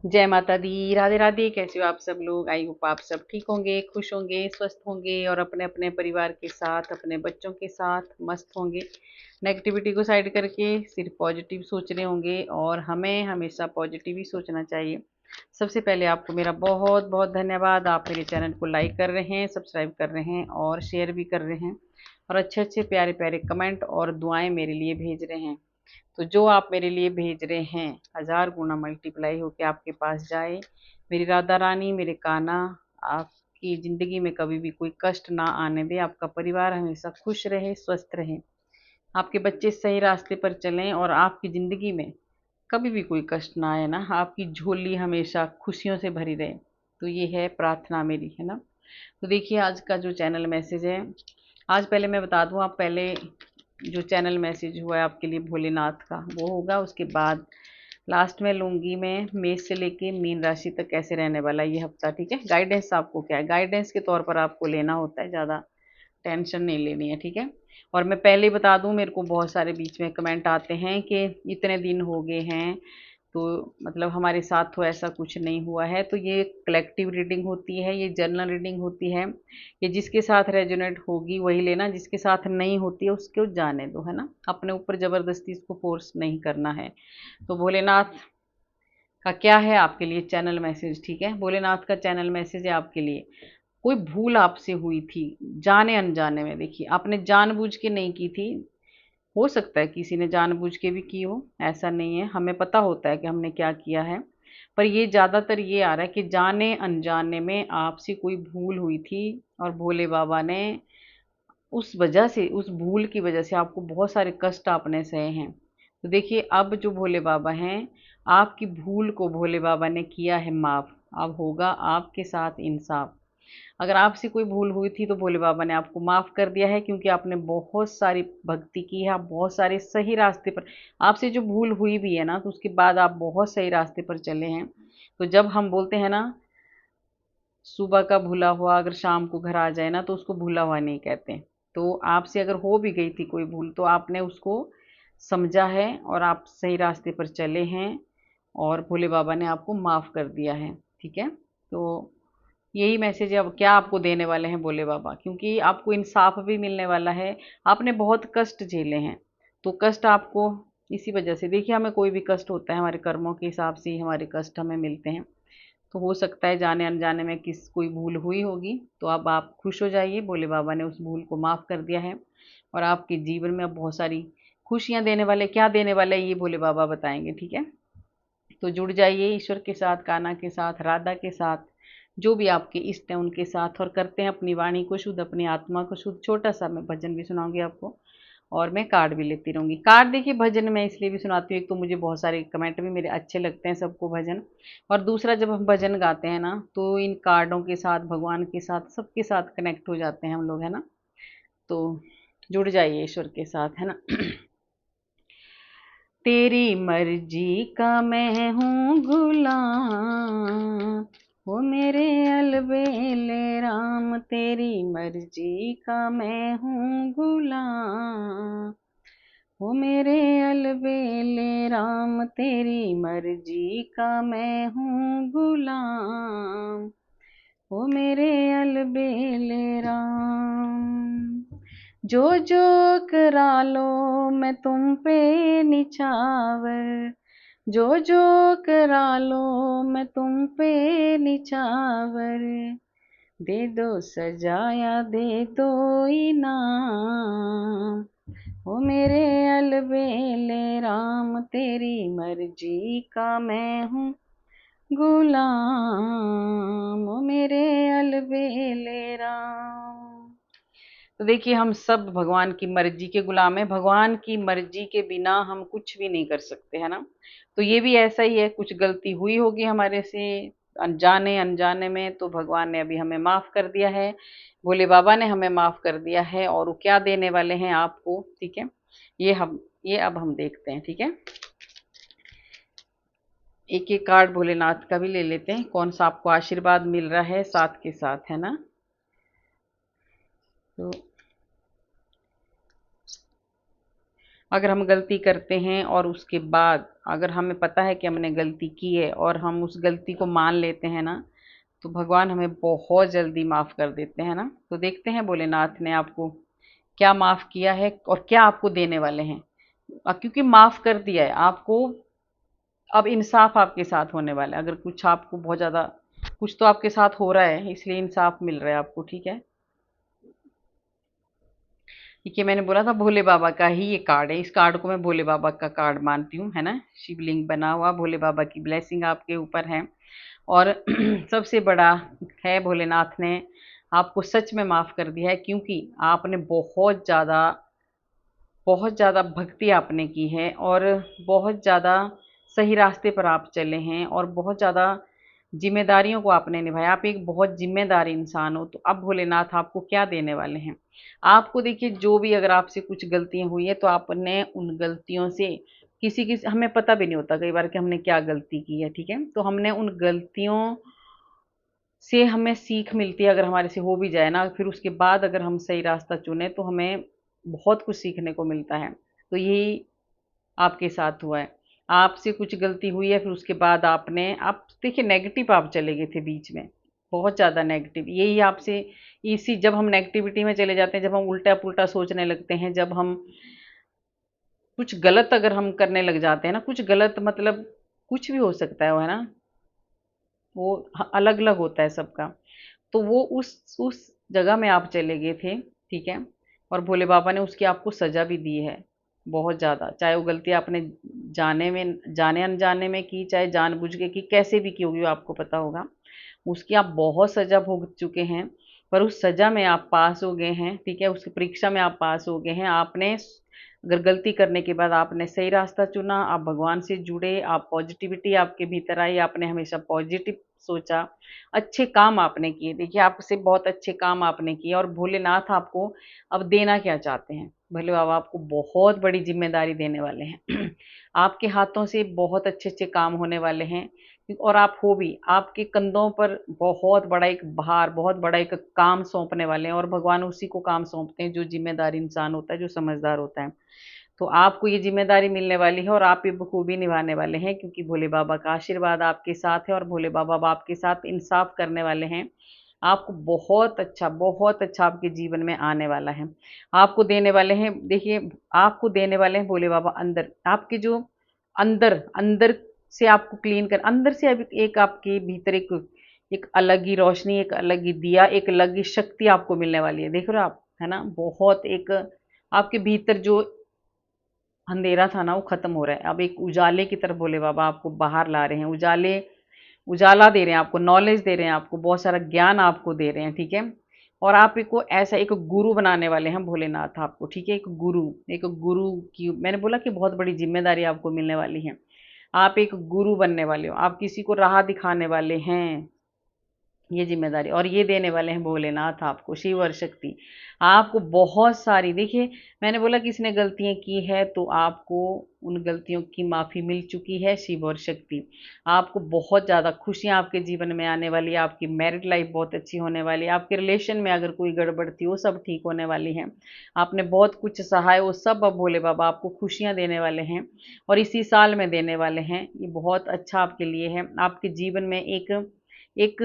जय माता दी, राधे राधे। कैसे हो आप सब लोग? आई होप आप सब ठीक होंगे, खुश होंगे, स्वस्थ होंगे और अपने अपने परिवार के साथ, अपने बच्चों के साथ मस्त होंगे। नेगेटिविटी को साइड करके सिर्फ पॉजिटिव सोच रहे होंगे और हमें हमेशा पॉजिटिव ही सोचना चाहिए। सबसे पहले आपको मेरा बहुत बहुत धन्यवाद। आप मेरे चैनल को लाइक कर रहे हैं, सब्सक्राइब कर रहे हैं और शेयर भी कर रहे हैं और अच्छे अच्छे प्यारे प्यारे कमेंट और दुआएं मेरे लिए भेज रहे हैं। तो जो आप मेरे लिए भेज रहे हैं 1000 गुना मल्टीप्लाई होके आपके पास जाए। मेरी राधा रानी, मेरे कान्हा, आपकी ज़िंदगी में कभी भी कोई कष्ट ना आने दे। आपका परिवार हमेशा खुश रहे, स्वस्थ रहे, आपके बच्चे सही रास्ते पर चलें और आपकी ज़िंदगी में कभी भी कोई कष्ट ना आए ना, आपकी झोली हमेशा खुशियों से भरी रहे। तो ये है प्रार्थना मेरी, है ना। तो देखिए आज का जो चैनल मैसेज है, आज पहले मैं बता दूं, आप पहले जो चैनल मैसेज हुआ है आपके लिए भोलेनाथ का वो होगा, उसके बाद लास्ट में लूंगी मैं मेष से लेके मीन राशि तक कैसे रहने वाला है ये हफ्ता। ठीक है, गाइडेंस आपको क्या है, गाइडेंस के तौर पर आपको लेना होता है, ज़्यादा टेंशन नहीं लेनी है। ठीक है, और मैं पहले ही बता दूं, मेरे को बहुत सारे बीच में कमेंट आते हैं कि इतने दिन हो गए हैं तो मतलब हमारे साथ तो ऐसा कुछ नहीं हुआ है। तो ये कलेक्टिव रीडिंग होती है, ये जर्नल रीडिंग होती है। ये जिसके साथ रेजोनेट होगी वही लेना, जिसके साथ नहीं होती है उसको जाने दो, है ना। अपने ऊपर जबरदस्ती इसको फोर्स नहीं करना है। तो भोलेनाथ का क्या है आपके लिए चैनल मैसेज? ठीक है, भोलेनाथ का चैनल मैसेज है आपके लिए। कोई भूल आपसे हुई थी जाने अनजाने में, देखिए आपने जानबूझ के नहीं की थी। हो सकता है किसी ने जानबूझ के भी की हो, ऐसा नहीं है, हमें पता होता है कि हमने क्या किया है। पर ये ज़्यादातर ये आ रहा है कि जाने अनजाने में आपसे कोई भूल हुई थी और भोले बाबा ने उस वजह से, उस भूल की वजह से आपको बहुत सारे कष्ट आपने सहे हैं। तो देखिए अब जो भोले बाबा हैं, आपकी भूल को भोले बाबा ने किया है माफ़। अब होगा आपके साथ इंसाफ। अगर आपसे कोई भूल हुई थी तो भोले बाबा ने आपको माफ़ कर दिया है, क्योंकि आपने बहुत सारी भक्ति की है, आप बहुत सारे सही रास्ते पर, आपसे जो भूल हुई भी है ना तो उसके बाद आप बहुत सही रास्ते पर चले हैं। तो जब हम बोलते हैं ना, सुबह का भूला हुआ अगर शाम को घर आ जाए ना तो उसको भूला हुआ नहीं कहते। तो आपसे अगर हो भी गई थी कोई भूल तो आपने उसको समझा है और आप सही रास्ते पर चले हैं और भोले बाबा ने आपको माफ़ कर दिया है। ठीक है, तो यही मैसेज है। अब क्या आपको देने वाले हैं भोले बाबा, क्योंकि आपको इंसाफ भी मिलने वाला है। आपने बहुत कष्ट झेले हैं, तो कष्ट आपको इसी वजह से, देखिए हमें कोई भी कष्ट होता है हमारे कर्मों के हिसाब से ही हमारे कष्ट हमें मिलते हैं। तो हो सकता है जाने अनजाने में किस कोई भूल हुई होगी, तो अब आप खुश हो जाइए, भोले बाबा ने उस भूल को माफ़ कर दिया है और आपके जीवन में अब बहुत सारी खुशियाँ देने वाले, क्या देने वाले ये भोले बाबा बताएंगे। ठीक है, तो जुड़ जाइए ईश्वर के साथ, कान्हा के साथ, राधा के साथ, जो भी आपके इष्ट हैं उनके साथ, और करते हैं अपनी वाणी को शुद्ध, अपनी आत्मा को शुद्ध। छोटा सा मैं भजन भी सुनाऊंगी आपको और मैं कार्ड भी लेती रहूंगी। कार्ड देखिए भजन मैं इसलिए भी सुनाती हूँ, एक तो मुझे बहुत सारे कमेंट भी मेरे अच्छे लगते हैं सबको भजन, और दूसरा जब हम भजन गाते हैं ना तो इन कार्डों के साथ, भगवान के साथ, सबके साथ कनेक्ट हो जाते हैं हम लोग, है ना। तो जुड़ जाइए ईश्वर के साथ, है ना। तेरी मर्जी का मैं हूँ गुलाम, वो मेरे अलबेले राम। तेरी मर्जी का मैं हूँ गुलाम, वो मेरे अलबेले राम। तेरी मर्जी का मैं हूँ गुलाम, वो मेरे अलबेले राम। जो जो करा लो मैं तुम पे निछावर, जो जो करा लो मैं तुम पे निछावर। दे दो सजाया दे दो इनाम, ओ मेरे अलबेले राम। तेरी मर्जी का मैं हूँ गुलाम, ओ मेरे अलबेले राम। तो देखिए हम सब भगवान की मर्जी के गुलाम हैं, भगवान की मर्जी के बिना हम कुछ भी नहीं कर सकते, है ना। तो ये भी ऐसा ही है, कुछ गलती हुई होगी हमारे से अनजाने अनजाने में, तो भगवान ने अभी हमें माफ कर दिया है, भोले बाबा ने हमें माफ कर दिया है, और वो क्या देने वाले हैं आपको, ठीक है, ये अब हम देखते हैं। ठीक है, एक एक कार्ड भोलेनाथ का भी ले लेते हैं, कौन सा आपको आशीर्वाद मिल रहा है साथ के साथ, है ना। तो अगर हम गलती करते हैं और उसके बाद अगर हमें पता है कि हमने गलती की है और हम उस गलती को मान लेते हैं ना, तो भगवान हमें बहुत जल्दी माफ़ कर देते हैं ना। तो देखते हैं भोलेनाथ ने आपको क्या माफ़ किया है और क्या आपको देने वाले हैं। क्योंकि माफ़ कर दिया है आपको, अब इंसाफ आपके साथ होने वाला है। अगर कुछ आपको बहुत ज़्यादा कुछ तो आपके साथ हो रहा है, इसलिए इंसाफ मिल रहा है आपको, ठीक है। देखिए मैंने बोला था भोले बाबा का ही ये कार्ड है, इस कार्ड को मैं भोले बाबा का कार्ड मानती हूँ, है ना। शिवलिंग बना हुआ, भोले बाबा की ब्लेसिंग आपके ऊपर है। और सबसे बड़ा है, भोलेनाथ ने आपको सच में माफ़ कर दिया है, क्योंकि आपने बहुत ज़्यादा भक्ति आपने की है और बहुत ज़्यादा सही रास्ते पर आप चले हैं और बहुत ज़्यादा जिम्मेदारियों को आपने निभाया। आप एक बहुत जिम्मेदार इंसान हो। तो अब भोलेनाथ आपको क्या देने वाले हैं? आपको देखिए, जो भी अगर आपसे कुछ गलतियाँ हुई हैं तो आपने उन गलतियों से किसी हमें पता भी नहीं होता कई बार कि हमने क्या गलती की है, ठीक है। तो हमने उन गलतियों से हमें सीख मिलती है, अगर हमारे से हो भी जाए ना, फिर उसके बाद अगर हम सही रास्ता चुने तो हमें बहुत कुछ सीखने को मिलता है। तो यही आपके साथ हुआ है। आपसे कुछ गलती हुई है, फिर उसके बाद आप देखिए नेगेटिव आप चले गए थे बीच में, बहुत ज़्यादा नेगेटिव। यही आपसे इसी जब हम नेगेटिविटी में चले जाते हैं, जब हम उल्टा-पुल्टा सोचने लगते हैं, जब हम कुछ गलत अगर हम करने लग जाते हैं ना, कुछ गलत मतलब कुछ भी हो सकता है वो, है ना? वो अलग-अलग होता है सबका। तो वो उस जगह में आप चले गए थे, ठीक है। और भोले बाबा ने उसकी आपको सजा भी दी है, बहुत ज़्यादा। चाहे वो गलती आपने जाने अनजाने में की, चाहे जानबूझ के की, कैसे भी की होगी वो आपको पता होगा। उसकी आप बहुत सजा भोग चुके हैं, पर उस सजा में आप पास हो गए हैं, ठीक है। उस परीक्षा में आप पास हो गए हैं। आपने अगर गलती करने के बाद आपने सही रास्ता चुना, आप भगवान से जुड़े, आप पॉजिटिविटी आपके भीतर आई, आपने हमेशा पॉजिटिव सोचा, अच्छे काम आपने किए। देखिए आपसे बहुत अच्छे काम आपने किए और भोलेनाथ आपको अब देना क्या चाहते हैं? भोले बाबा आपको बहुत बड़ी ज़िम्मेदारी देने वाले हैं। आपके हाथों से बहुत अच्छे-अच्छे काम होने वाले हैं और आप हो भी, आपके कंधों पर बहुत बड़ा एक भार, बहुत बड़ा एक काम सौंपने वाले हैं और भगवान उसी को काम सौंपते हैं जो ज़िम्मेदार इंसान होता है, जो समझदार होता है। तो आपको ये ज़िम्मेदारी मिलने वाली है और आप ये बखूबी निभाने वाले हैं, क्योंकि भोले बाबा का आशीर्वाद आपके साथ है और भोले बाबा अब आपके साथ इंसाफ करने वाले हैं। आपको बहुत अच्छा आपके जीवन में आने वाला है। आपको देने वाले हैं, देखिए आपको देने वाले हैं भोले बाबा अंदर, आपके जो अंदर अंदर से आपको क्लीन कर, अंदर से अब एक आपके भीतर एक एक अलग ही रोशनी, एक अलग ही दिया, एक अलग ही शक्ति आपको मिलने वाली है। देख रहे हो आप, है ना? बहुत एक आपके भीतर जो अंधेरा था ना, वो खत्म हो रहा है। अब एक उजाले की तरफ भोले बाबा आपको बाहर ला रहे हैं। उजाला दे रहे हैं आपको, नॉलेज दे रहे हैं आपको, बहुत सारा ज्ञान आपको दे रहे हैं, ठीक है। और आप एक को ऐसा एक गुरु बनाने वाले हैं भोलेनाथ आपको, ठीक है। एक गुरु की मैंने बोला कि बहुत बड़ी जिम्मेदारी आपको मिलने वाली है। आप एक गुरु बनने वाले हो, आप किसी को राह दिखाने वाले हैं, ये ज़िम्मेदारी और ये देने वाले हैं भोलेनाथ आपको, शिव और शक्ति। आपको बहुत सारी, देखिए मैंने बोला कि इसने गलतियाँ की है तो आपको उन गलतियों की माफ़ी मिल चुकी है, शिव और शक्ति। आपको बहुत ज़्यादा खुशियाँ आपके जीवन में आने वाली है, आपकी मैरिड लाइफ़ बहुत अच्छी होने वाली है, आपके रिलेशन में अगर कोई गड़बड़ थी वो सब ठीक होने वाली है। आपने बहुत कुछ सहा है, वो सब अब भोले बाबा आपको खुशियाँ देने वाले हैं और इसी साल में देने वाले हैं। ये बहुत अच्छा आपके लिए है। आपके जीवन में एक एक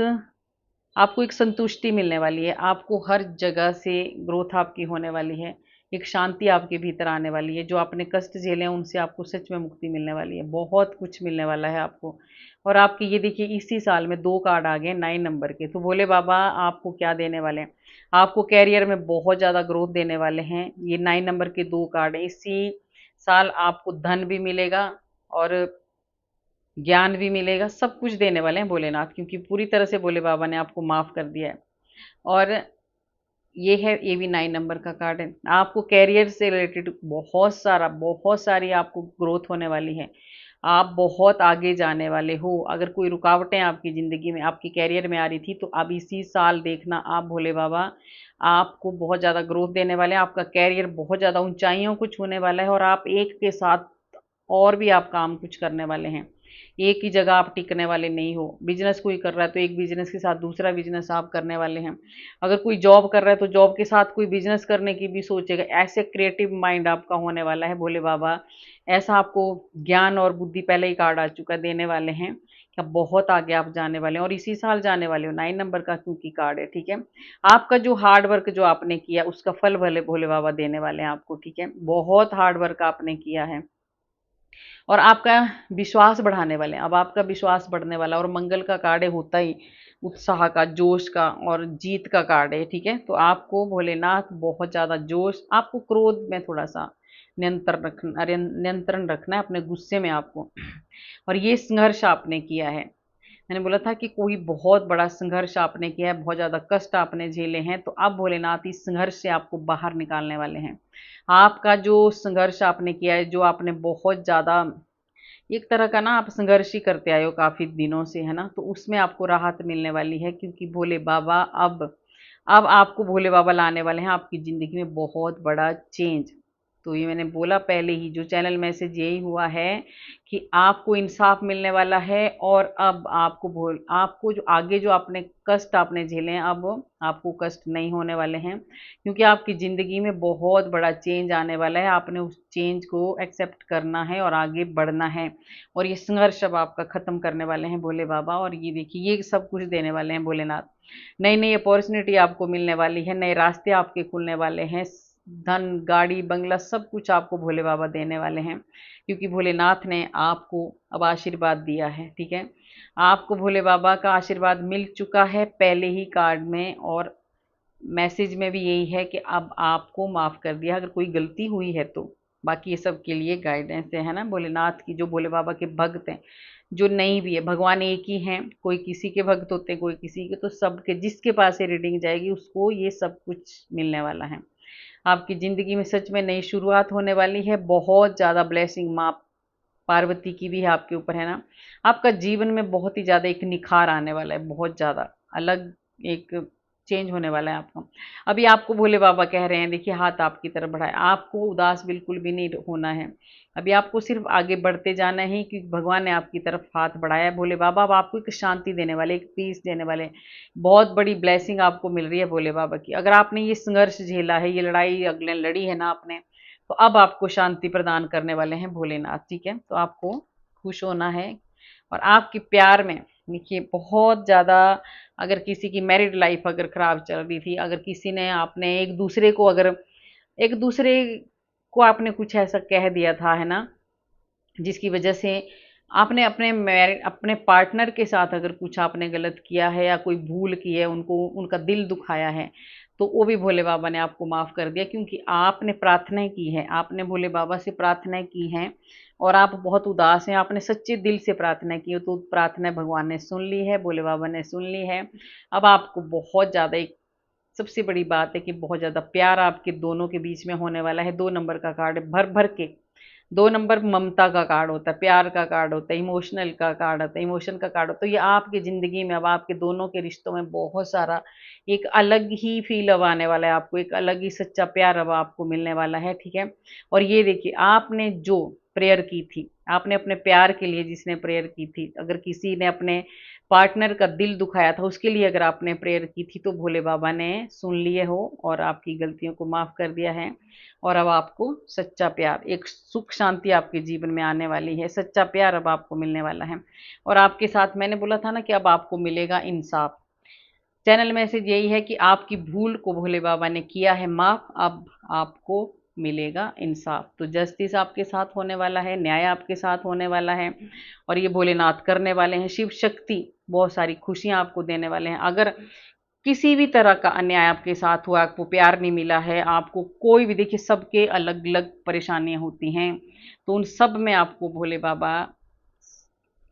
आपको एक संतुष्टि मिलने वाली है, आपको हर जगह से ग्रोथ आपकी होने वाली है, एक शांति आपके भीतर आने वाली है, जो आपने कष्ट झेले हैं उनसे आपको सच में मुक्ति मिलने वाली है, बहुत कुछ मिलने वाला है आपको। और आपके ये देखिए इसी साल में 2 कार्ड आ गए 9 नंबर के, तो भोले बाबा आपको क्या देने वाले हैं? आपको करियर में बहुत ज़्यादा ग्रोथ देने वाले हैं, ये 9 नंबर के 2 कार्ड हैं। इसी साल आपको धन भी मिलेगा और ज्ञान भी मिलेगा, सब कुछ देने वाले हैं भोलेनाथ, क्योंकि पूरी तरह से भोले बाबा ने आपको माफ़ कर दिया है। और ये भी 9 नंबर का कार्ड है। आपको करियर से रिलेटेड बहुत सारी आपको ग्रोथ होने वाली है। आप बहुत आगे जाने वाले हो। अगर कोई रुकावटें आपकी ज़िंदगी में, आपके करियर में आ रही थी, तो अब इसी साल देखना आप भोले बाबा आपको बहुत ज़्यादा ग्रोथ देने वाले हैं। आपका करियर बहुत ज़्यादा ऊँचाइयों को छूने वाला है और आप एक के साथ और भी आप काम कुछ करने वाले हैं। एक ही जगह आप टिकने वाले नहीं हो। बिजनेस कोई कर रहा है तो एक बिजनेस के साथ दूसरा बिजनेस आप करने वाले हैं। अगर कोई जॉब कर रहा है तो जॉब के साथ कोई बिजनेस करने की भी सोचेगा। ऐसे क्रिएटिव माइंड आपका होने वाला है भोले बाबा। ऐसा आपको ज्ञान और बुद्धि पहले ही कार्ड आ चुका देने वाले हैं कि अब बहुत आगे आप जाने वाले हैं और इसी साल जाने वाले हो। 9 नंबर का क्योंकि कार्ड है, ठीक है। आपका जो हार्ड वर्क जो आपने किया उसका फल भले भोले बाबा देने वाले हैं आपको, ठीक है। बहुत हार्ड वर्क आपने किया है और आपका विश्वास बढ़ाने वाले हैं। अब आपका विश्वास बढ़ने वाला है और मंगल का कार्ड है, होता ही उत्साह का, जोश का और जीत का कार्ड है, ठीक है। तो आपको भोलेनाथ बहुत ज़्यादा जोश, आपको क्रोध में थोड़ा सा नियंत्रण रखना है अपने गुस्से में आपको। और ये संघर्ष आपने किया है, मैंने बोला था कि कोई बहुत बड़ा संघर्ष आपने किया है, बहुत ज़्यादा कष्ट आपने झेले हैं, तो अब भोलेनाथ इस संघर्ष से आपको बाहर निकालने वाले हैं। आपका जो संघर्ष आपने किया है, जो आपने बहुत ज़्यादा एक तरह का ना आप संघर्ष ही करते आए हो काफ़ी दिनों से, है ना, तो उसमें आपको राहत मिलने वाली है क्योंकि भोले बाबा अब आपको भोले बाबा लाने वाले हैं आपकी ज़िंदगी में बहुत बड़ा चेंज। तो ये मैंने बोला पहले ही, जो चैनल मैसेज यही हुआ है कि आपको इंसाफ मिलने वाला है और अब आपको जो आगे जो आपने कष्ट आपने झेले हैं, अब आपको कष्ट नहीं होने वाले हैं क्योंकि आपकी ज़िंदगी में बहुत बड़ा चेंज आने वाला है। आपने उस चेंज को एक्सेप्ट करना है और आगे बढ़ना है और ये संघर्ष अब आपका ख़त्म करने वाले हैं भोले बाबा। और ये देखिए ये सब कुछ देने वाले हैं भोलेनाथ। नई नई अपॉर्चुनिटी आपको मिलने वाली है, नए रास्ते आपके खुलने वाले हैं, धन गाड़ी बंगला सब कुछ आपको भोले बाबा देने वाले हैं क्योंकि भोलेनाथ ने आपको अब आशीर्वाद दिया है, ठीक है। आपको भोले बाबा का आशीर्वाद मिल चुका है पहले ही कार्ड में और मैसेज में भी यही है कि अब आपको माफ़ कर दिया अगर कोई गलती हुई है तो। बाकी ये सब के लिए गाइडेंस है ना भोलेनाथ की, जो भोले बाबा के भक्त हैं, जो नहीं भी है, भगवान एक ही हैं, कोई किसी के भक्त होते हैं कोई किसी के, तो सबके जिसके पास ये रीडिंग जाएगी उसको ये सब कुछ मिलने वाला है। आपकी ज़िंदगी में सच में नई शुरुआत होने वाली है, बहुत ज़्यादा ब्लेसिंग माँ पार्वती की भी है आपके ऊपर, है ना। आपका जीवन में बहुत ही ज़्यादा एक निखार आने वाला है, बहुत ज़्यादा अलग एक चेंज होने वाला है आपका। अभी आपको भोले बाबा कह रहे हैं देखिए हाथ आपकी तरफ बढ़ाए, आपको उदास बिल्कुल भी नहीं होना है। अभी आपको सिर्फ आगे बढ़ते जाना है क्योंकि भगवान ने आपकी तरफ हाथ बढ़ाया है। भोले बाबा अब आपको एक शांति देने वाले, एक पीस देने वाले, बहुत बड़ी ब्लेसिंग आपको मिल रही है भोले बाबा की। अगर आपने ये संघर्ष झेला है, ये लड़ाई अगले लड़ी है ना आपने, तो अब आपको शांति प्रदान करने वाले हैं भोलेनाथ, ठीक है। तो आपको खुश होना है और आपके प्यार में देखिए बहुत ज़्यादा, अगर किसी की मैरिड लाइफ अगर खराब चल रही थी, अगर किसी ने आपने एक दूसरे को आपने कुछ ऐसा कह दिया था, है ना, जिसकी वजह से आपने अपने पार्टनर के साथ अगर कुछ आपने गलत किया है या कोई भूल की है, उनको उनका दिल दुखाया है, तो वो भी भोले बाबा ने आपको माफ़ कर दिया क्योंकि आपने प्रार्थना की है, आपने भोले बाबा से प्रार्थना की है और आप बहुत उदास हैं, आपने सच्चे दिल से प्रार्थना की है, तो प्रार्थना भगवान ने सुन ली है, भोले बाबा ने सुन ली है। अब आपको बहुत ज़्यादा एक सबसे बड़ी बात है कि बहुत ज़्यादा प्यार आपके दोनों के बीच में होने वाला है। 2 नंबर का कार्ड है, भर भर के 2 नंबर ममता का कार्ड होता है, प्यार का कार्ड होता है, इमोशनल का कार्ड होता है, इमोशन का कार्ड होता है। तो ये आपकी ज़िंदगी में अब आपके दोनों के रिश्तों में बहुत सारा एक अलग ही फील अब आने वाला है आपको, एक अलग ही सच्चा प्यार अब आपको मिलने वाला है, ठीक है। और ये देखिए आपने जो प्रेयर की थी, आपने अपने प्यार के लिए जिसने प्रेयर की थी, अगर किसी ने अपने पार्टनर का दिल दुखाया था उसके लिए अगर आपने प्रेयर की थी, तो भोले बाबा ने सुन लिए हो और आपकी गलतियों को माफ़ कर दिया है और अब आपको सच्चा प्यार, एक सुख शांति आपके जीवन में आने वाली है, सच्चा प्यार अब आपको मिलने वाला है। और आपके साथ मैंने बोला था ना कि अब आपको मिलेगा इंसाफ। चैनल मैसेज यही है कि आपकी भूल को भोले बाबा ने किया है माफ़, अब आपको मिलेगा इंसाफ। तो जस्टिस आपके साथ होने वाला है, न्याय आपके साथ होने वाला है और ये भोलेनाथ करने वाले हैं। शिव शक्ति बहुत सारी खुशियाँ आपको देने वाले हैं। अगर किसी भी तरह का अन्याय आपके साथ हुआ, आपको प्यार नहीं मिला है, आपको कोई भी, देखिए सबके अलग अलग परेशानियां होती हैं, तो उन सब में आपको भोले बाबा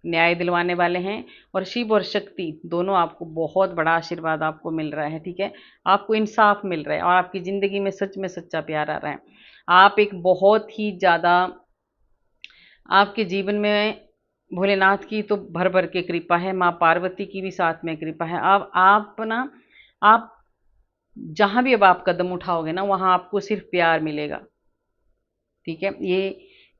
न्याय दिलवाने वाले हैं और शिव और शक्ति दोनों आपको बहुत बड़ा आशीर्वाद आपको मिल रहा है, ठीक है। आपको इंसाफ मिल रहा है और आपकी ज़िंदगी में सच में सच्चा प्यार आ रहा है। आप एक बहुत ही ज़्यादा, आपके जीवन में भोलेनाथ की तो भर भर के कृपा है, माँ पार्वती की भी साथ में कृपा है। अब आप जहाँ भी अब आप कदम उठाओगे ना, वहाँ आपको सिर्फ प्यार मिलेगा, ठीक है।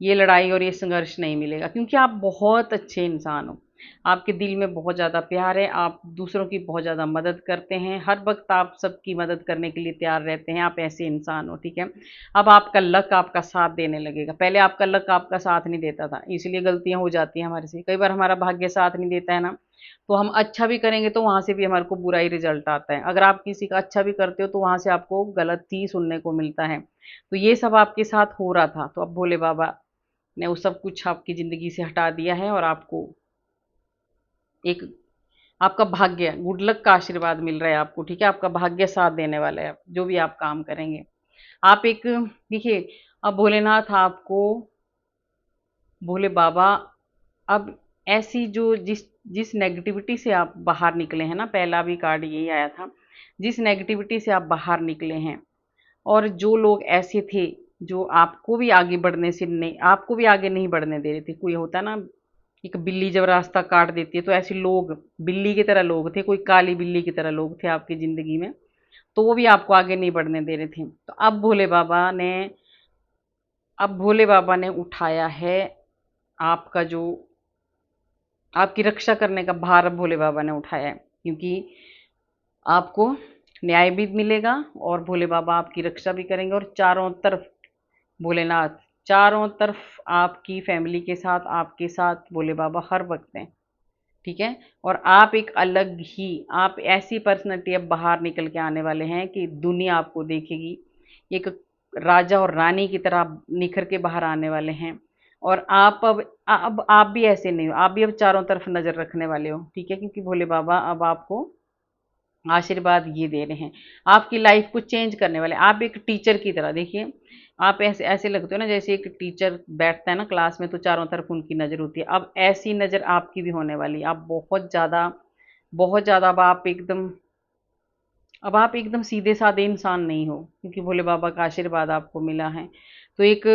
ये लड़ाई और ये संघर्ष नहीं मिलेगा, क्योंकि आप बहुत अच्छे इंसान हो। आपके दिल में बहुत ज़्यादा प्यार है, आप दूसरों की बहुत ज़्यादा मदद करते हैं, हर वक्त आप सबकी मदद करने के लिए तैयार रहते हैं, आप ऐसे इंसान हो, ठीक है। अब आपका लक आपका साथ देने लगेगा। पहले आपका लक आपका साथ नहीं देता था, इसलिए गलतियां हो जाती हैं हमारे से। कई बार हमारा भाग्य साथ नहीं देता है ना, तो हम अच्छा भी करेंगे तो वहां से भी हमारे को बुरा ही रिजल्ट आता है। अगर आप किसी का अच्छा भी करते हो तो वहां से आपको गलत ही सुनने को मिलता है। तो ये सब आपके साथ हो रहा था, तो अब भोले बाबा ने वो सब कुछ आपकी जिंदगी से हटा दिया है, और आपको एक आपका भाग्य, गुड लक का आशीर्वाद मिल रहा है आपको, ठीक है। आपका भाग्य साथ देने वाला है, जो भी आप काम करेंगे। आप एक देखिए, अब भोलेनाथ आपको, भोले बाबा, अब ऐसी जो जिस जिस नेगेटिविटी से आप बाहर निकले हैं ना, पहला भी कार्ड यही आया था, जिस नेगेटिविटी से आप बाहर निकले हैं, और जो लोग ऐसे थे जो आपको भी आगे बढ़ने से नहीं, आपको भी आगे नहीं बढ़ने दे रहे थे। कोई होता है ना, एक बिल्ली जब रास्ता काट देती है, तो ऐसे लोग बिल्ली की तरह लोग थे, कोई काली बिल्ली की तरह लोग थे आपकी ज़िंदगी में, तो वो भी आपको आगे नहीं बढ़ने दे रहे थे। तो अब भोले बाबा ने उठाया है आपका जो, आपकी रक्षा करने का भार अब भोले बाबा ने उठाया है, क्योंकि आपको न्याय भी मिलेगा और भोले बाबा आपकी रक्षा भी करेंगे। और चारों तरफ भोलेनाथ, चारों तरफ आपकी फैमिली के साथ, आपके साथ भोले बाबा हर वक्त हैं, ठीक है। और आप एक अलग ही, आप ऐसी पर्सनैलिटी अब बाहर निकल के आने वाले हैं कि दुनिया आपको देखेगी। एक राजा और रानी की तरह निखर के बाहर आने वाले हैं। और आप अब आप भी ऐसे नहीं हो, आप भी अब चारों तरफ नज़र रखने वाले हो, ठीक है, क्योंकि भोले बाबा अब आपको आशीर्वाद ये दे रहे हैं, आपकी लाइफ को चेंज करने वाले। आप एक टीचर की तरह देखिए, आप ऐसे ऐसे लगते हो ना, जैसे एक टीचर बैठता है ना क्लास में, तो चारों तरफ उनकी नज़र होती है। अब ऐसी नज़र आपकी भी होने वाली है। आप बहुत ज़्यादा अब आप एकदम सीधे साधे इंसान नहीं हो, क्योंकि भोले बाबा का आशीर्वाद आपको मिला है। तो एक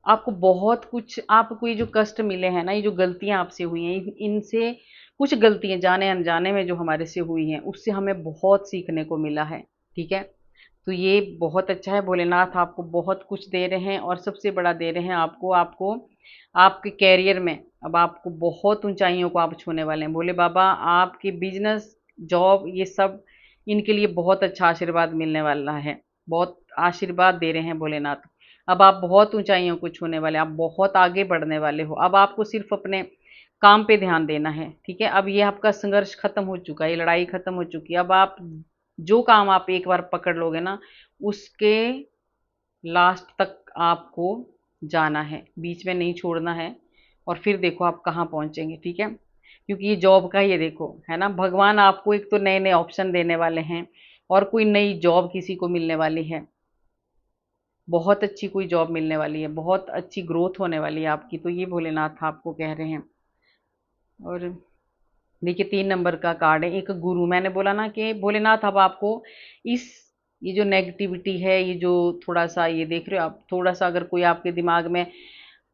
आपको बहुत कुछ, आपको ये जो कष्ट मिले हैं ना, ये जो गलतियां आपसे हुई हैं, इनसे कुछ गलतियां जाने अनजाने में जो हमारे से हुई हैं, उससे हमें बहुत सीखने को मिला है, ठीक है। तो ये बहुत अच्छा है, भोलेनाथ आपको बहुत कुछ दे रहे हैं, और सबसे बड़ा दे रहे हैं आपको आपको आपके कैरियर में। अब आपको बहुत ऊंचाइयों को आप छूने वाले हैं। भोले बाबा आपके बिजनेस, जॉब, ये सब, इनके लिए बहुत अच्छा आशीर्वाद मिलने वाला है। बहुत आशीर्वाद दे रहे हैं भोलेनाथ। अब आप बहुत ऊंचाइयों को छूने वाले हैं, आप बहुत आगे बढ़ने वाले हो। अब आपको सिर्फ अपने काम पे ध्यान देना है, ठीक है। अब ये आपका संघर्ष खत्म हो चुका है, ये लड़ाई खत्म हो चुकी है। अब आप जो काम आप एक बार पकड़ लोगे ना, उसके लास्ट तक आपको जाना है, बीच में नहीं छोड़ना है। और फिर देखो आप कहाँ पहुंचेंगे, ठीक है। क्योंकि ये जॉब का ही है, देखो है ना, भगवान आपको एक तो नए नए ऑप्शन देने वाले हैं, और कोई नई जॉब किसी को मिलने वाली है, बहुत अच्छी कोई जॉब मिलने वाली है, बहुत अच्छी ग्रोथ होने वाली है आपकी। तो ये भोलेनाथ आपको कह रहे हैं। और देखिए 3 नंबर का कार्ड है, एक गुरु। मैंने बोला ना कि भोलेनाथ अब आपको इस, ये जो नेगेटिविटी है, ये जो थोड़ा सा, ये देख रहे हो आप, थोड़ा सा अगर कोई आपके दिमाग में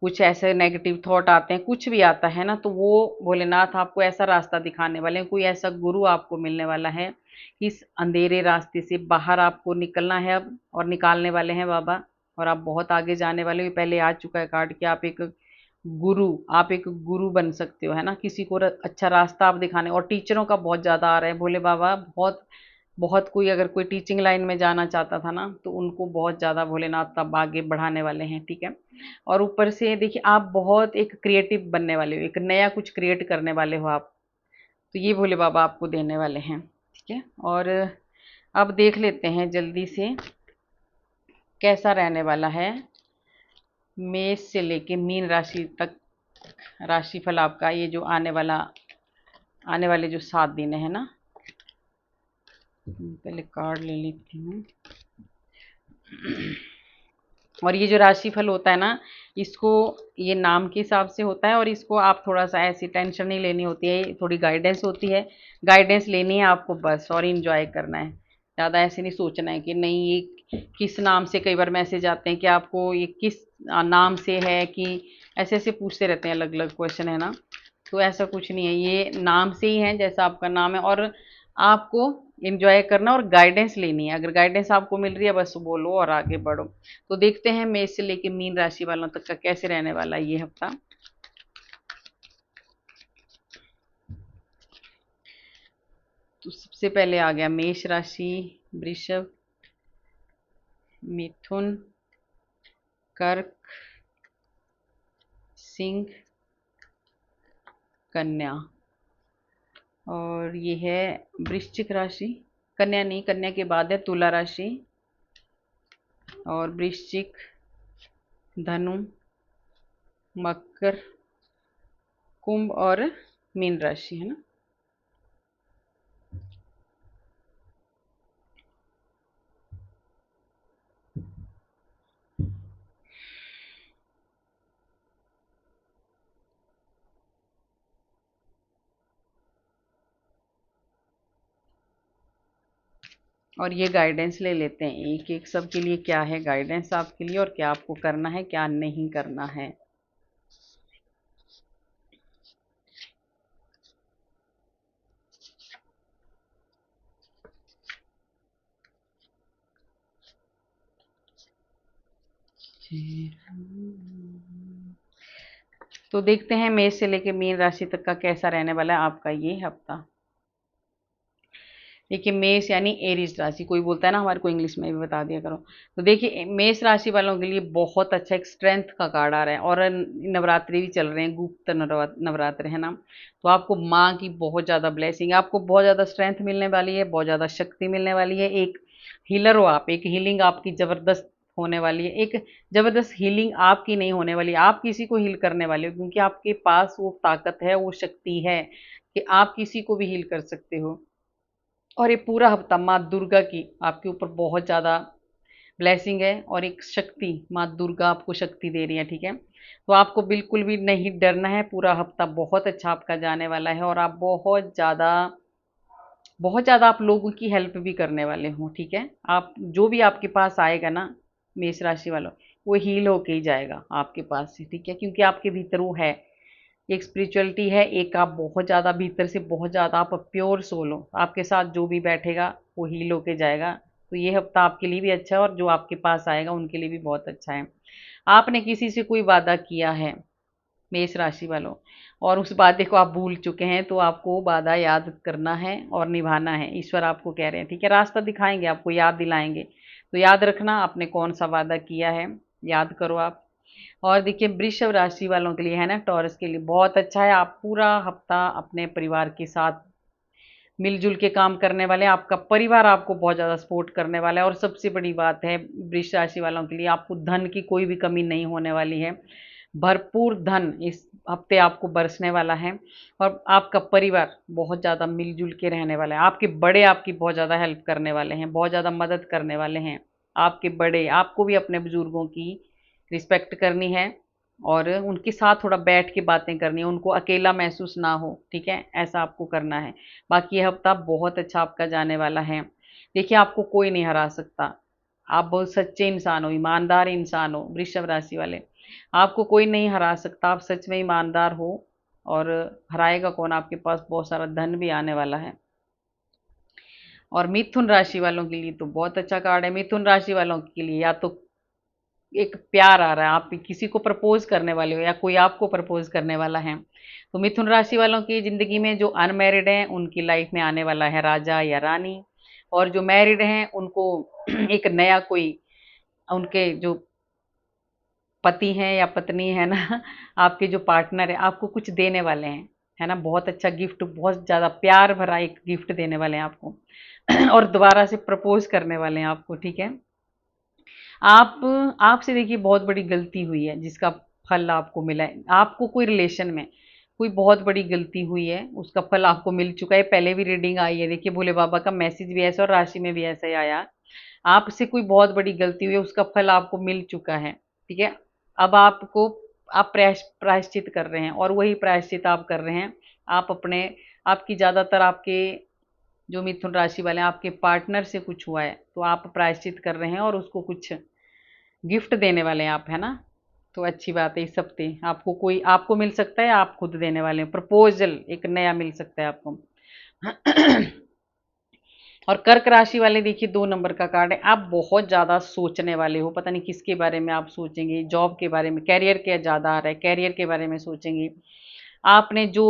कुछ ऐसे नेगेटिव थॉट आते हैं, कुछ भी आता है ना, तो वो भोलेनाथ आपको ऐसा रास्ता दिखाने वाले हैं, कोई ऐसा गुरु आपको मिलने वाला है कि इस अंधेरे रास्ते से बाहर आपको निकलना है अब, और निकालने वाले हैं बाबा। और आप बहुत आगे जाने वाले हो। ये पहले आ चुका है कार्ड कि गुरु आप एक गुरु बन सकते हो, है ना, किसी को अच्छा रास्ता आप दिखाने। और टीचरों का बहुत ज़्यादा आ रहा है, भोले बाबा बहुत बहुत, कोई अगर कोई टीचिंग लाइन में जाना चाहता था ना, तो उनको बहुत ज़्यादा भोलेनाथ अब आगे बढ़ाने वाले हैं, ठीक है। और ऊपर से देखिए, आप बहुत एक क्रिएटिव बनने वाले हो, एक नया कुछ क्रिएट करने वाले हो आप। तो ये भोले बाबा आपको देने वाले हैं, ठीक है। और अब देख लेते हैं जल्दी से कैसा रहने वाला है मेष से लेके मीन राशि तक राशिफल आपका, ये जो आने वाले जो 7 दिन है ना। पहले कार्ड ले लेती हूँ। और ये जो राशिफल होता है ना, इसको, ये नाम के हिसाब से होता है, और इसको आप थोड़ा सा ऐसी टेंशन नहीं लेनी होती है, थोड़ी गाइडेंस होती है। गाइडेंस लेनी है आपको बस, और इंजॉय करना है। ज़्यादा ऐसे नहीं सोचना है कि नहीं ये किस नाम से, कई बार मैसेज आते हैं कि आपको ये किस नाम से है, कि ऐसे ऐसे पूछते रहते हैं, अलग अलग क्वेश्चन है ना। तो ऐसा कुछ नहीं है, ये नाम से ही है, जैसा आपका नाम है। और आपको एंजॉय करना और गाइडेंस लेनी है। अगर गाइडेंस आपको मिल रही है बस बोलो और आगे बढ़ो। तो देखते हैं मेष से लेके मीन राशि वालों तक का कैसे रहने वाला है ये हफ्ता। तो सबसे पहले आ गया मेष राशि, वृषभ, मिथुन, कर्क, सिंह, कन्या, और ये है वृश्चिक राशि। कन्या नहीं, कन्या के बाद है तुला राशि, और वृश्चिक, धनु, मकर, कुंभ और मीन राशि है ना। और ये गाइडेंस ले लेते हैं एक एक सबके लिए, क्या है गाइडेंस आपके लिए और क्या आपको करना है क्या नहीं करना है। तो देखते हैं मेष से लेकर मीन राशि तक का कैसा रहने वाला है आपका ये हफ्ता। देखिए मेष यानी एरीज राशि, कोई बोलता है ना हमारे को इंग्लिश में भी बता दिया करो। तो देखिए मेष राशि वालों के लिए बहुत अच्छा एक स्ट्रेंथ का कार्ड आ रहा है, और नवरात्रि भी चल रहे हैं, गुप्त नवरात्र है ना। तो आपको माँ की बहुत ज़्यादा ब्लेसिंग, आपको बहुत ज़्यादा स्ट्रेंथ मिलने वाली है, बहुत ज़्यादा शक्ति मिलने वाली है। एक हीलर हो आप, एक हीलिंग आपकी ज़बरदस्त होने वाली है। एक ज़बरदस्त हीलिंग आपकी नहीं होने वाली, आप किसी को हील करने वाले हो, क्योंकि आपके पास वो ताकत है, वो शक्ति है कि आप किसी को भी हील कर सकते हो। और ये पूरा हफ्ता माँ दुर्गा की आपके ऊपर बहुत ज़्यादा ब्लेसिंग है, और एक शक्ति, माँ दुर्गा आपको शक्ति दे रही है, ठीक है। तो आपको बिल्कुल भी नहीं डरना है, पूरा हफ्ता बहुत अच्छा आपका जाने वाला है, और आप बहुत ज़्यादा आप लोगों की हेल्प भी करने वाले हो, ठीक है। आप जो भी आपके पास आएगा ना मेष राशि वालों, वो हील होके ही जाएगा आपके पास से, ठीक है, क्योंकि आपके भीतर वो है, एक स्पिरिचुअलिटी है, एक आप बहुत ज़्यादा भीतर से बहुत ज़्यादा आप प्योर सोल हो। आपके साथ जो भी बैठेगा वो हील होके जाएगा। तो ये हफ्ता आपके लिए भी अच्छा है, और जो आपके पास आएगा उनके लिए भी बहुत अच्छा है। आपने किसी से कोई वादा किया है मेष राशि वालों, और उस वादे को आप भूल चुके हैं, तो आपको वो वादा याद करना है और निभाना है। ईश्वर आपको कह रहे हैं, ठीक है, रास्ता दिखाएंगे, आपको याद दिलाएंगे। तो याद रखना आपने कौन सा वादा किया है, याद करो आप। और देखिए वृषभ राशि वालों के लिए है ना, टॉरस के लिए बहुत अच्छा है। आप पूरा हफ्ता अपने परिवार के साथ मिलजुल के काम करने वाले हैं, आपका परिवार आपको बहुत ज़्यादा सपोर्ट करने वाला है। और सबसे बड़ी बात है वृष राशि वालों के लिए, आपको धन की कोई भी कमी नहीं होने वाली है। भरपूर धन इस हफ्ते आपको बरसने वाला है, और आपका परिवार बहुत ज़्यादा मिलजुल के रहने वाला है। आपके बड़े आपकी बहुत ज़्यादा हेल्प करने वाले हैं, बहुत ज़्यादा मदद करने वाले हैं। आपके बड़े, आपको भी अपने बुजुर्गों की रिस्पेक्ट करनी है, और उनके साथ थोड़ा बैठ के बातें करनी है, उनको अकेला महसूस ना हो, ठीक है, ऐसा आपको करना है। बाकी ये हफ्ता बहुत अच्छा आपका जाने वाला है। देखिए आपको कोई नहीं हरा सकता, आप बहुत सच्चे इंसान हो, ईमानदार इंसान हो वृषभ राशि वाले। आपको कोई नहीं हरा सकता, आप सच में ईमानदार हो। और हराएगा कौन, आपके पास बहुत सारा धन भी आने वाला है। और मिथुन राशि वालों के लिए तो बहुत अच्छा कार्ड है। मिथुन राशि वालों के लिए या तो एक प्यार आ रहा है, आप किसी को प्रपोज करने वाले हो, या कोई आपको प्रपोज करने वाला है। तो मिथुन राशि वालों की ज़िंदगी में जो अनमैरिड हैं उनकी लाइफ में आने वाला है राजा या रानी, और जो मैरिड हैं उनको एक नया कोई, उनके जो पति हैं या पत्नी है ना, आपके जो पार्टनर है आपको कुछ देने वाले हैं, है ना। बहुत अच्छा गिफ्ट, बहुत ज़्यादा प्यार भरा एक गिफ्ट देने वाले हैं आपको और दोबारा से प्रपोज करने वाले हैं आपको, ठीक है। आप आपसे देखिए बहुत बड़ी गलती हुई है जिसका फल आपको मिला है। आपको कोई रिलेशन में कोई बहुत बड़ी गलती हुई है, उसका फल आपको मिल चुका है। पहले भी रीडिंग आई है, देखिए भोले बाबा का मैसेज भी ऐसा और राशि में भी ऐसा ही आया। आपसे कोई बहुत बड़ी गलती हुई है, उसका फल आपको मिल चुका है, ठीक है। अब आपको, आप प्रायश्चित कर रहे हैं, और वही प्रायश्चित आप कर रहे हैं। आप अपने, आपकी ज़्यादातर आपके जो मिथुन राशि वाले हैं आपके पार्टनर से कुछ हुआ है, तो आप प्रायश्चित कर रहे हैं और उसको कुछ गिफ्ट देने वाले हैं आप, है ना। तो अच्छी बात है, इस हफ्ते आपको कोई, आपको मिल सकता है, आप खुद देने वाले हैं, प्रपोजल एक नया मिल सकता है आपको और कर्क राशि वाले देखिए 2 नंबर का कार्ड है। आप बहुत ज़्यादा सोचने वाले हो, पता नहीं किसके बारे में आप सोचेंगे, जॉब के बारे में, कैरियर के ज़्यादा आ रहा है, कैरियर के बारे में सोचेंगे। आपने जो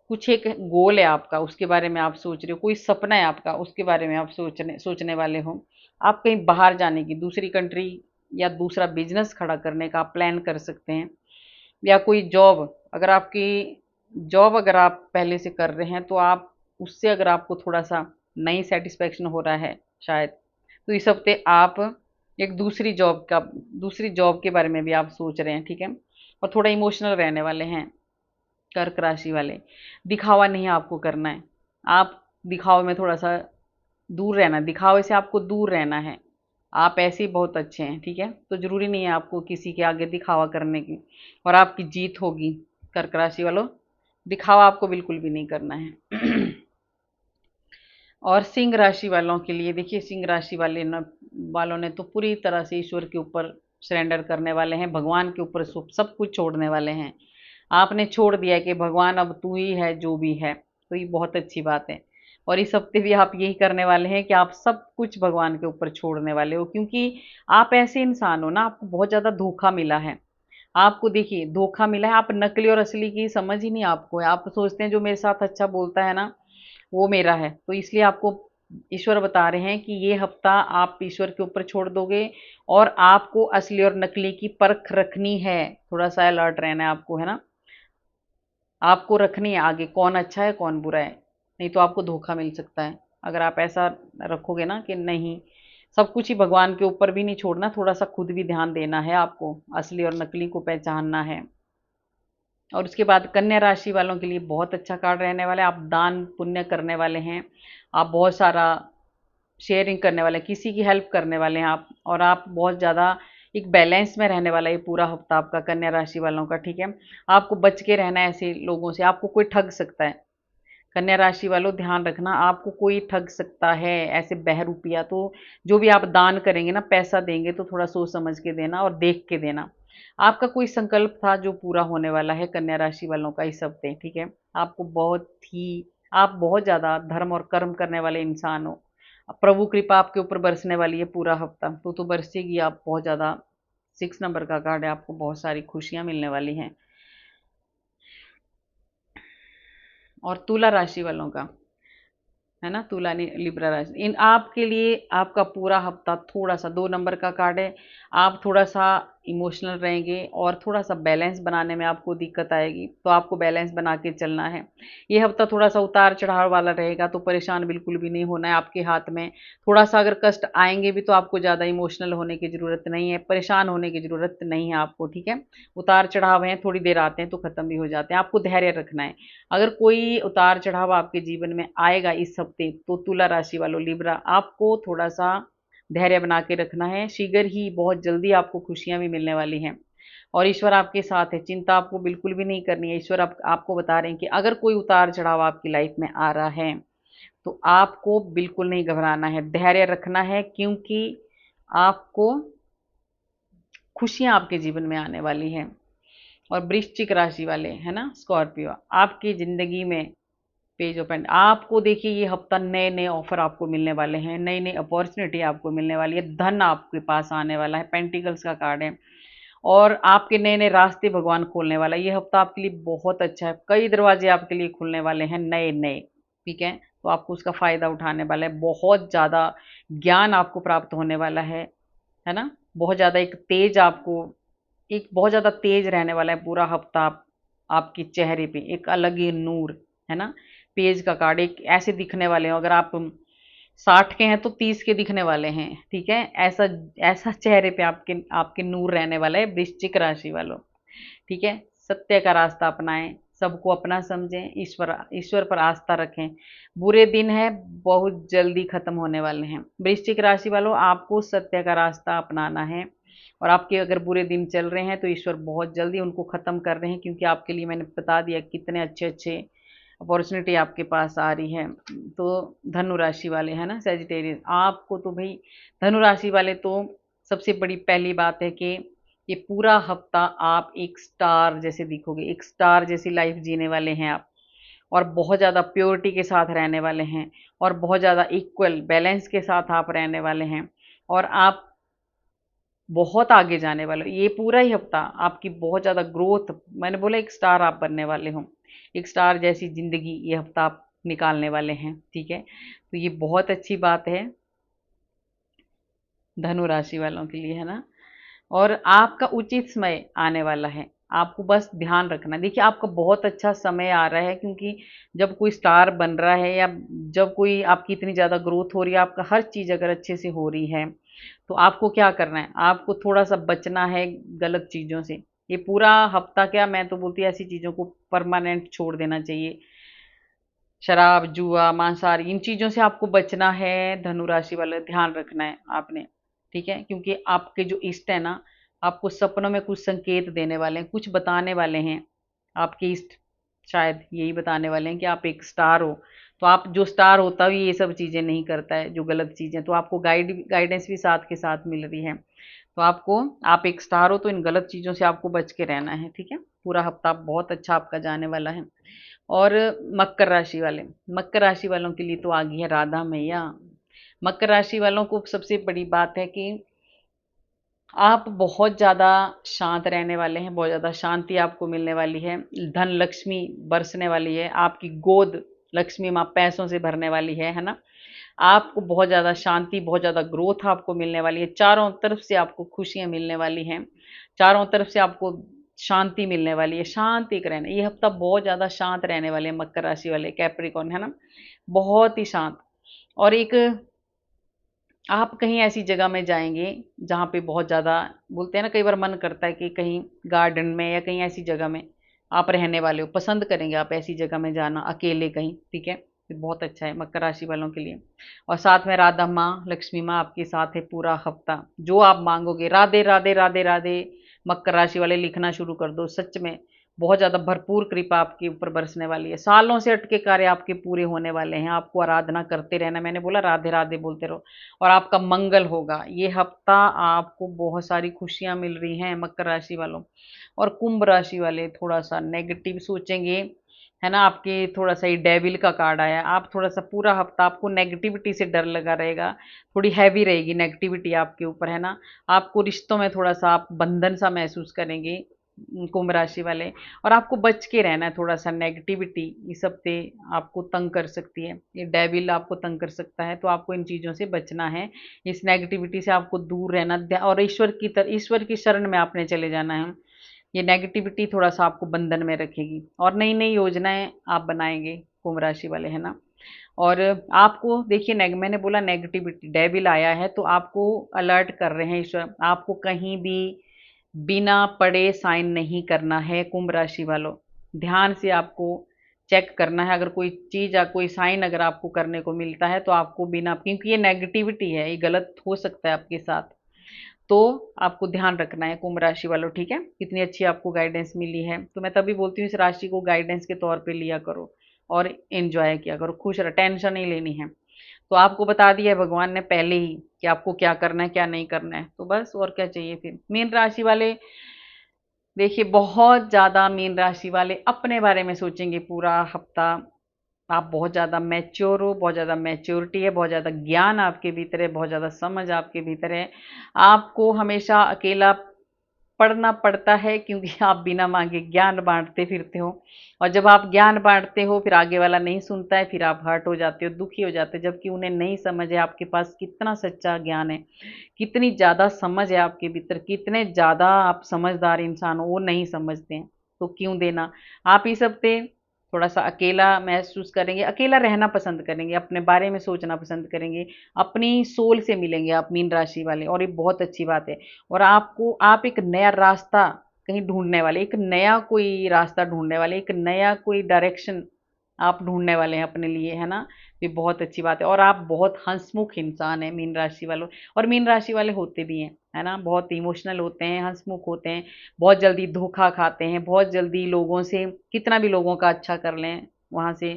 कुछ एक गोल है आपका, उसके बारे में आप सोच रहे हो, कोई सपना है आपका, उसके बारे में आप सोचने सोचने वाले हो। आप कहीं बाहर जाने की, दूसरी कंट्री या दूसरा बिजनेस खड़ा करने का आप प्लान कर सकते हैं। या कोई जॉब, अगर आपकी जॉब अगर आप पहले से कर रहे हैं तो आप उससे अगर आपको थोड़ा सा नहीं सेटिस्फेक्शन हो रहा है शायद, तो इस हफ्ते आप एक दूसरी जॉब के बारे में भी आप सोच रहे हैं, ठीक है। और थोड़ा इमोशनल रहने वाले हैं कर्क राशि वाले। दिखावा नहीं आपको करना है, आप दिखावे में थोड़ा सा दूर रहना, दिखावे से आपको दूर रहना है। आप ऐसे ही बहुत अच्छे हैं, ठीक है। तो जरूरी नहीं है आपको किसी के आगे दिखावा करने की, और आपकी जीत होगी कर्क राशि वालों। दिखावा आपको बिल्कुल भी नहीं करना है। और सिंह राशि वालों के लिए देखिए, सिंह राशि वालों ने तो पूरी तरह से ईश्वर के ऊपर सरेंडर करने वाले हैं, भगवान के ऊपर सब कुछ छोड़ने वाले हैं। आपने छोड़ दिया है कि भगवान अब तू ही है जो भी है, तो ये बहुत अच्छी बात है। और इस हफ्ते भी आप यही करने वाले हैं कि आप सब कुछ भगवान के ऊपर छोड़ने वाले हो, क्योंकि आप ऐसे इंसान हो ना, आपको बहुत ज़्यादा धोखा मिला है। आपको देखिए धोखा मिला है, आप नकली और असली की समझ ही नहीं आपको है। आप सोचते हैं जो मेरे साथ अच्छा बोलता है ना, वो मेरा है। तो इसलिए आपको ईश्वर बता रहे हैं कि ये हफ्ता आप ईश्वर के ऊपर छोड़ दोगे, और आपको असली और नकली की परख रखनी है। थोड़ा सा अलर्ट रहना है आपको, है ना। आपको रखनी है आगे कौन अच्छा है कौन बुरा है, नहीं तो आपको धोखा मिल सकता है। अगर आप ऐसा रखोगे ना कि नहीं, सब कुछ ही भगवान के ऊपर भी नहीं छोड़ना, थोड़ा सा खुद भी ध्यान देना है आपको, असली और नकली को पहचानना है। और उसके बाद कन्या राशि वालों के लिए बहुत अच्छा कार्ड रहने वाला है। आप दान पुण्य करने वाले हैं, आप बहुत सारा शेयरिंग करने वाले हैं, किसी की हेल्प करने वाले हैं आप, और आप बहुत ज़्यादा एक बैलेंस में रहने वाला है ये पूरा हफ्ता आपका कन्या राशि वालों का, ठीक है। आपको बच के रहना है ऐसे लोगों से, आपको कोई ठग सकता है। कन्या राशि वालों ध्यान रखना, आपको कोई ठग सकता है ऐसे बहरूपिया। तो जो भी आप दान करेंगे ना, पैसा देंगे तो थोड़ा सोच समझ के देना और देख के देना। आपका कोई संकल्प था जो पूरा होने वाला है कन्या राशि वालों का इस हफ्ते, ठीक है। आपको बहुत ही आप बहुत ज़्यादा धर्म और कर्म करने वाले इंसान हो। प्रभु कृपा आपके ऊपर बरसने वाली है पूरा हफ्ता, तो बरसेगी। आप बहुत ज़्यादा 6 नंबर का कार्ड है, आपको बहुत सारी खुशियाँ मिलने वाली हैं। और तुला राशि वालों का, है ना, तुला लिब्रा राशि, इन आपके लिए आपका पूरा हफ्ता थोड़ा सा 2 नंबर का कार्ड है। आप थोड़ा सा इमोशनल रहेंगे और थोड़ा सा बैलेंस बनाने में आपको दिक्कत आएगी, तो आपको बैलेंस बना के चलना है। ये हफ्ता थोड़ा सा उतार चढ़ाव वाला रहेगा, तो परेशान बिल्कुल भी नहीं होना है। आपके हाथ में थोड़ा सा अगर कष्ट आएंगे भी, तो आपको ज़्यादा इमोशनल होने की ज़रूरत नहीं है, परेशान होने की ज़रूरत नहीं है आपको, ठीक है। उतार चढ़ाव हैं, थोड़ी देर आते हैं तो ख़त्म भी हो जाते हैं, आपको धैर्य रखना है। अगर कोई उतार चढ़ाव आपके जीवन में आएगा इस हफ्ते, तो तुला राशि वालों, लिब्रा, आपको थोड़ा सा धैर्य बना के रखना है। शीघ्र ही बहुत जल्दी आपको खुशियां भी मिलने वाली हैं, और ईश्वर आपके साथ है। चिंता आपको बिल्कुल भी नहीं करनी है। ईश्वर आपको बता रहे हैं कि अगर कोई उतार चढ़ाव आपकी लाइफ में आ रहा है, तो आपको बिल्कुल नहीं घबराना है, धैर्य रखना है, क्योंकि आपको खुशियां आपके जीवन में आने वाली हैं। और वृश्चिक राशि वाले, है ना, स्कॉर्पियो, आपकी ज़िंदगी में पेज ओपन, आपको देखिए ये हफ्ता नए नए ऑफर आपको मिलने वाले हैं, नई नई अपॉर्चुनिटी आपको मिलने वाली है, धन आपके पास आने वाला है, पेंटिकल्स का कार्ड है। और आपके नए नए रास्ते भगवान खोलने वाला है। ये हफ्ता आपके लिए बहुत अच्छा है, कई दरवाजे आपके लिए खुलने वाले हैं नए नए, ठीक है। तो आपको उसका फ़ायदा उठाने वाला है। बहुत ज़्यादा ज्ञान आपको प्राप्त होने वाला है ना। बहुत ज़्यादा एक बहुत ज़्यादा तेज रहने वाला है पूरा हफ्ता। आपके चेहरे पे एक अलग ही नूर, है ना। पेज का कार्ड, एक ऐसे दिखने वाले हो, अगर आप 60 के हैं तो 30 के दिखने वाले हैं, ठीक है। ऐसा ऐसा चेहरे पे आपके आपके नूर रहने वाला है वृश्चिक राशि वालों, ठीक है। सत्य का रास्ता अपनाएं, सबको अपना समझें, ईश्वर ईश्वर पर आस्था रखें। बुरे दिन है बहुत जल्दी खत्म होने वाले हैं। वृश्चिक राशि वालों, आपको सत्य का रास्ता अपनाना है, और आपके अगर बुरे दिन चल रहे हैं तो ईश्वर बहुत जल्दी उनको ख़त्म कर रहे हैं, क्योंकि आपके लिए मैंने बता दिया कितने अच्छे अच्छे अपॉर्चुनिटी आपके पास आ रही है। तो धनु राशि वाले, है ना, सेजिटेरियस, आपको तो भाई धनु राशि वाले तो सबसे बड़ी पहली बात है कि ये पूरा हफ्ता आप एक स्टार जैसे दिखोगे, एक स्टार जैसी लाइफ जीने वाले हैं आप। और बहुत ज़्यादा प्योरिटी के साथ रहने वाले हैं, और बहुत ज़्यादा इक्वल बैलेंस के साथ आप रहने वाले हैं, और आप बहुत आगे जाने वाले हो। ये पूरा ही हफ्ता आपकी बहुत ज़्यादा ग्रोथ, मैंने बोला एक स्टार आप बनने वाले हो, एक स्टार जैसी ज़िंदगी ये हफ्ता आप निकालने वाले हैं, ठीक है। तो ये बहुत अच्छी बात है धनु राशि वालों के लिए, है ना। और आपका उचित समय आने वाला है, आपको बस ध्यान रखना। देखिए आपका बहुत अच्छा समय आ रहा है, क्योंकि जब कोई स्टार बन रहा है, या जब कोई आपकी इतनी ज़्यादा ग्रोथ हो रही है, आपका हर चीज़ अगर अच्छे से हो रही है, तो आपको क्या करना है, आपको थोड़ा सा बचना है गलत चीज़ों से। ये पूरा हफ्ता क्या, मैं तो बोलती हूँ ऐसी चीज़ों को परमानेंट छोड़ देना चाहिए। शराब, जुआ, मांसाहारी, इन चीज़ों से आपको बचना है धनु राशि वाले, ध्यान रखना है आपने, ठीक है। क्योंकि आपके जो इष्ट है ना, आपको सपनों में कुछ संकेत देने वाले हैं, कुछ बताने वाले हैं। आपके इष्ट शायद यही बताने वाले हैं कि आप एक स्टार हो। तो आप जो स्टार होता है ये सब चीज़ें नहीं करता है, जो गलत चीज़ें, तो आपको गाइडेंस भी साथ के साथ मिल रही है। तो आपको, आप एक स्टार हो तो इन गलत चीज़ों से आपको बच के रहना है, ठीक है। पूरा हफ्ता बहुत अच्छा आपका जाने वाला है। और मकर राशि वाले, मकर राशि वालों के लिए तो आ गई है राधा मैया। मकर राशि वालों को सबसे बड़ी बात है कि आप बहुत ज़्यादा शांत रहने वाले हैं, बहुत ज़्यादा शांति आपको मिलने वाली है, धन लक्ष्मी बरसने वाली है, आपकी गोद लक्ष्मी माँ पैसों से भरने वाली है ना। आपको बहुत ज़्यादा शांति, बहुत ज़्यादा ग्रोथ आपको मिलने वाली है, चारों तरफ से आपको खुशियाँ मिलने वाली हैं, चारों तरफ से आपको शांति मिलने वाली है। शांत एक रहना, ये हफ्ता बहुत ज़्यादा शांत रहने वाले हैं मकर राशि वाले, कैप्रिकॉर्न, है ना, बहुत ही शांत। और एक, आप कहीं ऐसी जगह में जाएंगे जहाँ पे बहुत ज़्यादा, बोलते हैं ना कई बार मन करता है कि कहीं गार्डन में या कहीं ऐसी जगह में आप रहने वाले हो, पसंद करेंगे आप ऐसी जगह में जाना अकेले कहीं, ठीक है। ये बहुत अच्छा है मकर राशि वालों के लिए। और साथ में राधा माँ लक्ष्मी माँ आपके साथ है पूरा हफ्ता, जो आप मांगोगे, राधे राधे राधे राधे, मकर राशि वाले लिखना शुरू कर दो। सच में बहुत ज़्यादा भरपूर कृपा आपके ऊपर बरसने वाली है, सालों से अटके कार्य आपके पूरे होने वाले हैं। आपको आराधना करते रहना, मैंने बोला राधे राधे बोलते रहो, और आपका मंगल होगा ये हफ्ता। आपको बहुत सारी खुशियां मिल रही हैं मकर राशि वालों। और कुंभ राशि वाले थोड़ा सा नेगेटिव सोचेंगे, है ना, आपके थोड़ा सा ये डेविल का कार्ड आया, आप थोड़ा सा पूरा हफ्ता आपको नेगेटिविटी से डर लगा रहेगा, थोड़ी हैवी रहेगी नेगेटिविटी आपके ऊपर, है ना। आपको रिश्तों में थोड़ा सा आप बंधन सा महसूस करेंगे कुंभ राशि वाले। और आपको बच के रहना है थोड़ा सा, नेगेटिविटी इस हफ्ते आपको तंग कर सकती है, ये डेविल आपको तंग कर सकता है, तो आपको इन चीज़ों से बचना है, इस नेगेटिविटी से आपको दूर रहना, और ईश्वर की शरण में आपने चले जाना है। ये नेगेटिविटी थोड़ा सा आपको बंधन में रखेगी, और नई नई योजनाएं आप बनाएंगे कुंभ राशि वाले, है ना। और आपको देखिए, मैंने बोला नेगेटिविटी डेविल आया है, तो आपको अलर्ट कर रहे हैं ईश्वर, आपको कहीं भी बिना पढ़े साइन नहीं करना है कुंभ राशि वालों। ध्यान से आपको चेक करना है, अगर कोई चीज़ या कोई साइन अगर आपको करने को मिलता है तो आपको बिना, क्योंकि ये नेगेटिविटी है, ये गलत हो सकता है आपके साथ, तो आपको ध्यान रखना है कुंभ राशि वालों, ठीक है। कितनी अच्छी आपको गाइडेंस मिली है, तो मैं तभी बोलती हूँ इस राशि को गाइडेंस के तौर पे लिया करो, और एंजॉय किया करो, खुश रहो, टेंशन नहीं लेनी है। तो आपको बता दिया है भगवान ने पहले ही कि आपको क्या करना है क्या नहीं करना है, तो बस और क्या चाहिए फिर। मीन राशि वाले देखिए, बहुत ज़्यादा मीन राशि वाले अपने बारे में सोचेंगे पूरा हफ्ता। आप बहुत ज़्यादा मैच्योर हो, बहुत ज़्यादा मैच्योरिटी है, बहुत ज़्यादा ज्ञान आपके भीतर है, बहुत ज़्यादा समझ आपके भीतर है। आपको हमेशा अकेला पढ़ना पड़ता है, क्योंकि आप बिना मांगे ज्ञान बांटते फिरते हो, और जब आप ज्ञान बांटते हो फिर आगे वाला नहीं सुनता है, फिर आप हर्ट हो जाते हो, दुखी हो जाते हो, जबकि उन्हें नहीं समझ है आपके पास कितना सच्चा ज्ञान है, कितनी ज़्यादा समझ है आपके भीतर, कितने ज़्यादा आप समझदार इंसान हो, वो नहीं समझते हैं। तो क्यों देना। आप इस हफ्ते थोड़ा सा अकेला महसूस करेंगे, अकेला रहना पसंद करेंगे, अपने बारे में सोचना पसंद करेंगे, अपनी सोल से मिलेंगे आप मीन राशि वाले, और ये बहुत अच्छी बात है। और आप एक नया रास्ता कहीं ढूंढने वाले, एक नया कोई रास्ता ढूंढने वाले, एक नया कोई डायरेक्शन आप ढूंढने वाले हैं अपने लिए, है ना। ये बहुत अच्छी बात है। और आप बहुत हंसमुख इंसान हैं मीन राशि वालों, और मीन राशि वाले होते भी हैं, है ना, बहुत इमोशनल होते हैं, हंसमुख होते हैं, बहुत जल्दी धोखा खाते हैं, बहुत जल्दी लोगों से, कितना भी लोगों का अच्छा कर लें वहाँ से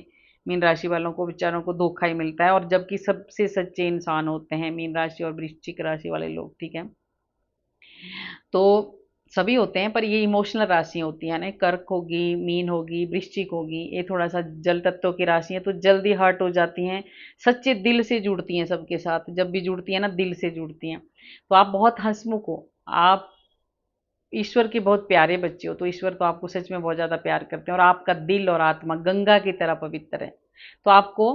मीन राशि वालों को बेचारों को धोखा ही मिलता है, और जबकि सबसे सच्चे इंसान होते हैं मीन राशि और वृश्चिक राशि वाले लोग, ठीक है। तो सभी होते हैं, पर ये इमोशनल राशियां होती हैं ना, कर्क होगी, मीन होगी, वृश्चिक होगी, ये थोड़ा सा जल तत्व की राशि है, तो जल्दी हर्ट हो जाती हैं, सच्चे दिल से जुड़ती हैं सबके साथ, जब भी जुड़ती हैं ना दिल से जुड़ती हैं। तो आप बहुत हंसमुख हो, आप ईश्वर के बहुत प्यारे बच्चे हो, तो ईश्वर तो आपको सच में बहुत ज़्यादा प्यार करते हैं, और आपका दिल और आत्मा गंगा की तरह पवित्र है। तो आपको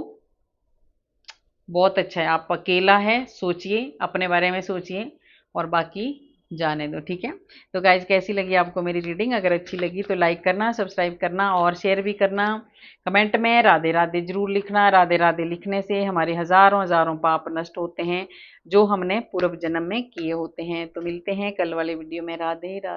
बहुत अच्छा है, आप अकेला है, सोचिए, अपने बारे में सोचिए, और बाकी जाने दो, ठीक है। तो गाइज, कैसी लगी आपको मेरी रीडिंग? अगर अच्छी लगी तो लाइक करना, सब्सक्राइब करना और शेयर भी करना। कमेंट में राधे राधे जरूर लिखना। राधे राधे लिखने से हमारे हजारों हजारों पाप नष्ट होते हैं, जो हमने पूर्व जन्म में किए होते हैं। तो मिलते हैं कल वाले वीडियो में। राधे राधे।